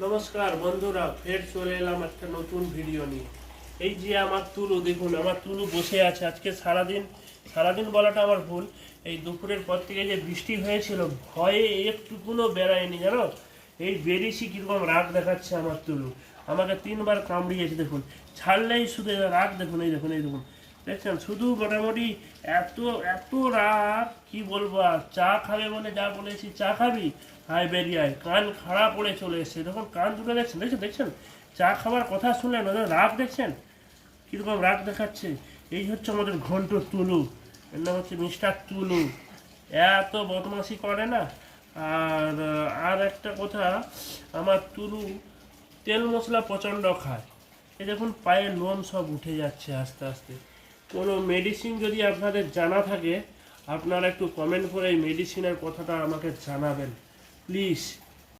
নমস্কার বন্ধুরা, ফের চলে এলাম একটা নতুন ভিডিও নিয়ে। এই যে আমার তুলু দেখুন, আমার তুলু বসে আছে আজকে সারাদিন। সারাদিন বলাটা আমার ভুল, এই দুপুরের পর থেকে যে বৃষ্টি হয়েছিল ভয়ে একটুকুনো বেড়ায়নি জানো। এই বেরিয়েছি কীরকম রাগ দেখাচ্ছে আমার তুলু, আমাকে 3বার কামড়িয়েছে দেখুন। ছাড়লেই শুধু রাগ দেখুন, এই দেখুন এই দেখুন, দেখছেন শুধু মোটামুটি এত এত রাগ কি বলবো। আর চা খাবে বলে যা বলেছি, চা খাবি হাই বেরিয়ায় কান খাড়া করে চলে এসছে, দেখুন কান দুটো দেখছেন দেখছেন দেখছেন, চা খাবার কথা শুনলেন ওদের রাগ দেখছেন কীরকম রাগ দেখাচ্ছে। এই হচ্ছে আমাদের ঘন্ট তুলু, এর নাম হচ্ছে মিস্টার তুলু। এত বদমাশি করে না। আর আর একটা কথা, আমার তুলু তেল মশলা প্রচণ্ড খায়। এই দেখুন পায়ের লোম সব উঠে যাচ্ছে আস্তে আস্তে। কোনো মেডিসিন যদি আপনাদের জানা থাকে আপনারা একটু কমেন্ট করে এই মেডিসিনের কথাটা আমাকে জানাবেন প্লিজ।